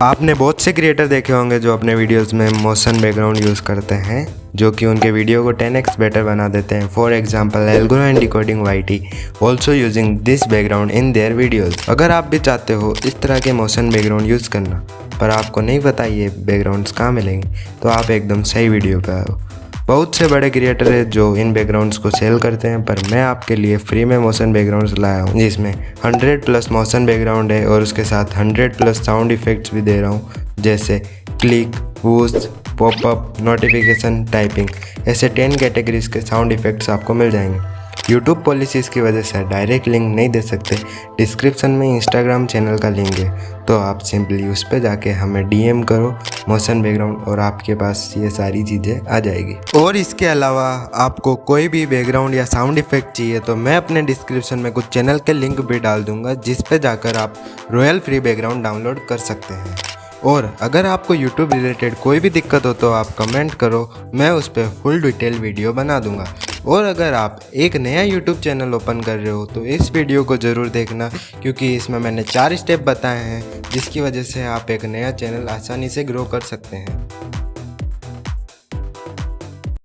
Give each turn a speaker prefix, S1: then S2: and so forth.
S1: आपने बहुत से क्रिएटर देखे होंगे जो अपने वीडियोस में मोशन बैकग्राउंड यूज़ करते हैं जो कि उनके वीडियो को 10x बेटर बना देते हैं। फॉर एग्जांपल एल्गोरो and decoding YT also using this background in their videos. अगर आप भी चाहते हो इस तरह के मोशन बैकग्राउंड यूज़ करना पर आपको नहीं पता ये बैकग्राउंड्स कहाँ मिलेंगे तो आप एकदम सही वीडियो पे आए हो। बहुत से बड़े क्रिएटर हैं जो इन बैकग्राउंड्स को सेल करते हैं पर मैं आपके लिए फ्री में मोशन बैकग्राउंड्स लाया हूँ जिसमें 100+ मोशन बैकग्राउंड है और उसके साथ 100+ साउंड इफेक्ट्स भी दे रहा हूँ जैसे क्लिक, वूस, पॉपअप, नोटिफिकेशन, टाइपिंग। ऐसे 10 कैटेगरीज के साउंड इफेक्ट्स आपको मिल जाएंगे। यूट्यूब पॉलिसीज़ की वजह से डायरेक्ट लिंक नहीं दे सकते। डिस्क्रिप्शन में इंस्टाग्राम चैनल का लिंक है तो आप सिंपली उस पर जाके हमें डीएम करो मोशन बैकग्राउंड और आपके पास ये सारी चीज़ें आ जाएगी। और इसके अलावा आपको कोई भी बैकग्राउंड या साउंड इफेक्ट चाहिए तो मैं अपने डिस्क्रिप्शन में कुछ चैनल के लिंक भी डाल दूंगा जिस पे जाकर आप रॉयल फ्री बैकग्राउंड डाउनलोड कर सकते हैं। और अगर आपको YouTube रिलेटेड कोई भी दिक्कत हो तो आप कमेंट करो, मैं उस पर फुल डिटेल वीडियो बना दूंगा। और अगर आप एक नया YouTube चैनल ओपन कर रहे हो तो इस वीडियो को ज़रूर देखना क्योंकि इसमें मैंने 4 स्टेप बताए हैं जिसकी वजह से आप एक नया चैनल आसानी से ग्रो कर सकते हैं।